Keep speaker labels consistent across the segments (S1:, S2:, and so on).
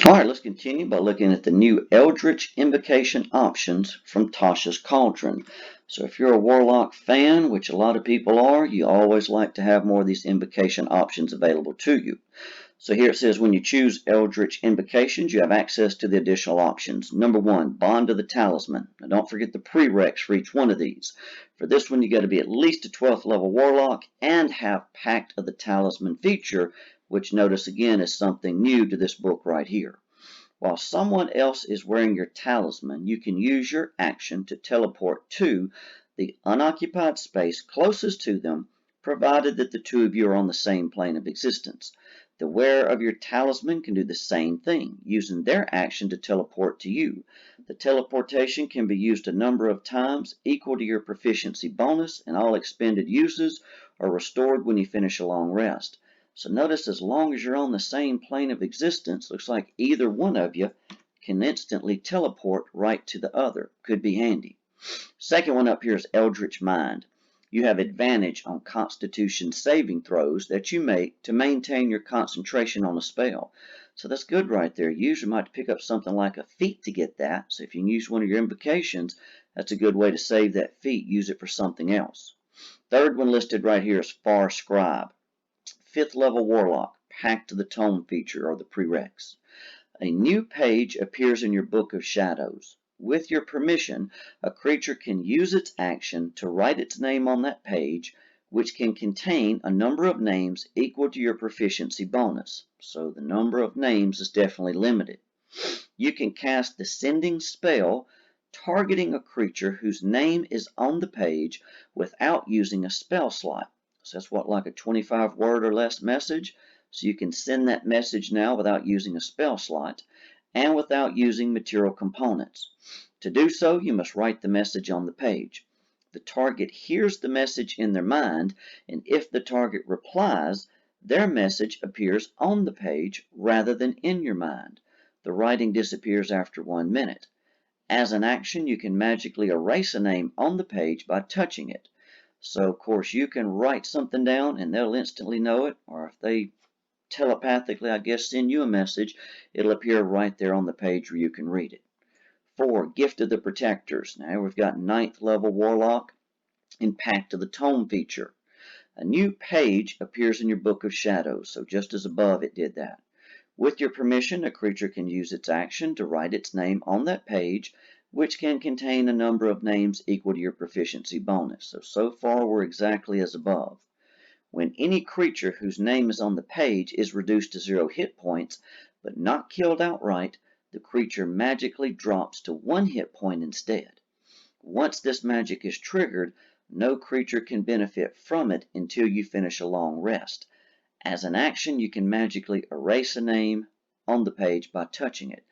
S1: Alright, let's continue by looking at the new Eldritch Invocation Options from Tasha's Cauldron. So if you're a Warlock fan, which a lot of people are, you always like to have more of these invocation options available to you. So here it says when you choose Eldritch Invocations, you have access to the additional options. Number 1, Bond of the Talisman. Now don't forget the prereqs for each one of these. For this one, you got to be at least a 12th level Warlock and have Pact of the Talisman feature, which notice again is something new to this book right here. While someone else is wearing your talisman, you can use your action to teleport to the unoccupied space closest to them, provided that the two of you are on the same plane of existence. The wearer of your talisman can do the same thing, using their action to teleport to you. The teleportation can be used a number of times, equal to your proficiency bonus, and all expended uses are restored when you finish a long rest. So notice as long as you're on the same plane of existence, looks like either one of you can instantly teleport right to the other. Could be handy. Second one up here is Eldritch Mind. You have advantage on Constitution saving throws that you make to maintain your concentration on a spell. So that's good right there. You usually might pick up something like a feat to get that. So if you can use one of your invocations, that's a good way to save that feat. Use it for something else. Third one listed right here is Far Scribe. 5th level Warlock, Pact of the Tome feature or the prereqs. A new page appears in your Book of Shadows. With your permission, a creature can use its action to write its name on that page, which can contain a number of names equal to your proficiency bonus. So the number of names is definitely limited. You can cast the sending spell targeting a creature whose name is on the page without using a spell slot. So that's what, like a 25 word or less message. So you can send that message now without using a spell slot and without using material components. To do so, you must write the message on the page. The target hears the message in their mind, and if the target replies, their message appears on the page rather than in your mind. The writing disappears after 1 minute. As an action, you can magically erase a name on the page by touching it. So, of course, you can write something down and they'll instantly know it, or if they telepathically, I guess, send you a message, it'll appear right there on the page where you can read it. 4, Gift of the Protectors. Now we've got 9th level Warlock and Pact of the Tome feature. A new page appears in your Book of Shadows, so just as above it did that. With your permission, a creature can use its action to write its name on that page, which can contain a number of names equal to your proficiency bonus. So far we're exactly as above. When any creature whose name is on the page is reduced to 0 hit points, but not killed outright, the creature magically drops to 1 hit point instead. Once this magic is triggered, no creature can benefit from it until you finish a long rest. As an action, you can magically erase a name on the page by touching it.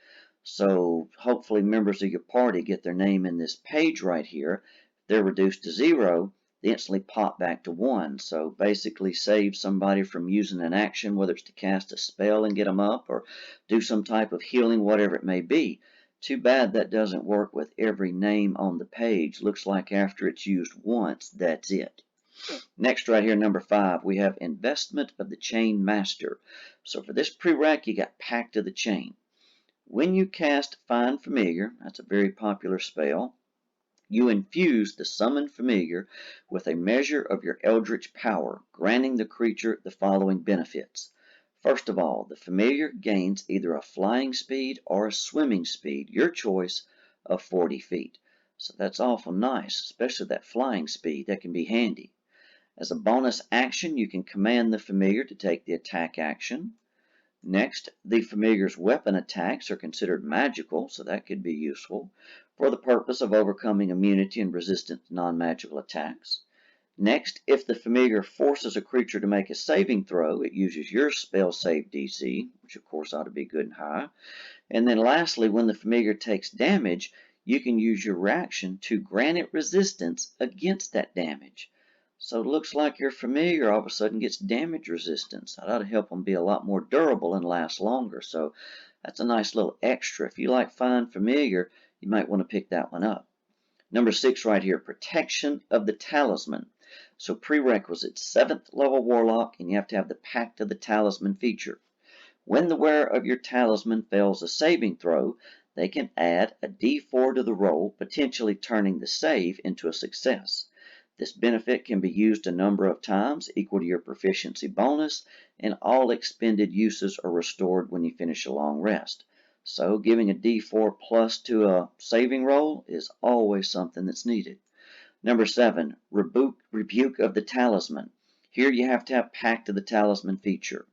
S1: So hopefully members of your party get their name in this page right here. If they're reduced to 0, they instantly pop back to 1. So basically save somebody from using an action, whether it's to cast a spell and get them up or do some type of healing, whatever it may be. Too bad that doesn't work with every name on the page. Looks like after it's used once, that's it. Next right here, number 5, we have Investment of the Chain Master. So for this prereq, you got Pact of the Chain. When you cast Find Familiar, that's a very popular spell, you infuse the summoned familiar with a measure of your eldritch power, granting the creature the following benefits. First of all, the familiar gains either a flying speed or a swimming speed, your choice, of 40 feet. So that's awful nice, especially that flying speed. That can be handy. As a bonus action, you can command the familiar to take the attack action. Next, the familiar's weapon attacks are considered magical, so that could be useful for the purpose of overcoming immunity and resistance to non-magical attacks. Next, if the familiar forces a creature to make a saving throw, it uses your spell save DC, which of course ought to be good and high. And then lastly, when the familiar takes damage, you can use your reaction to grant it resistance against that damage. So it looks like your familiar all of a sudden gets damage resistance. That ought to help them be a lot more durable and last longer. So that's a nice little extra. If you like Find Familiar, you might want to pick that one up. Number 6 right here, Protection of the Talisman. So prerequisites, 7th level Warlock, and you have to have the Pact of the Talisman feature. When the wearer of your talisman fails a saving throw, they can add a d4 to the roll, potentially turning the save into a success. This benefit can be used a number of times, equal to your proficiency bonus, and all expended uses are restored when you finish a long rest. So giving a d4 plus to a saving roll is always something that's needed. Number 7, Rebuke of the Talisman. Here you have to have Pact of the Talisman feature.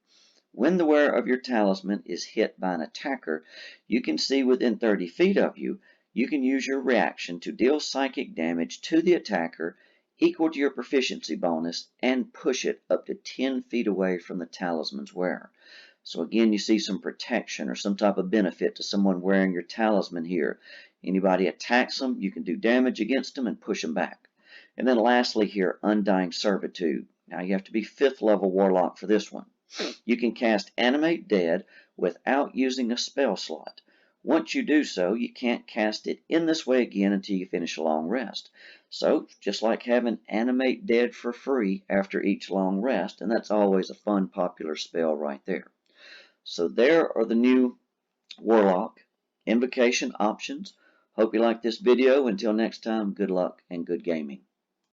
S1: When the wearer of your talisman is hit by an attacker you can see within 30 feet of you, you can use your reaction to deal psychic damage to the attacker equal to your proficiency bonus and push it up to 10 feet away from the talisman's wearer. So again, you see some protection or some type of benefit to someone wearing your talisman here. Anybody attacks them, you can do damage against them and push them back. And then lastly here, Undying Servitude. Now you have to be 5th level warlock for this one. You can cast Animate Dead without using a spell slot. Once you do so, you can't cast it in this way again until you finish a long rest. So, just like having Animate Dead for free after each long rest, and that's always a fun, popular spell right there. So there are the new Warlock invocation options. Hope you like this video. Until next time, good luck and good gaming.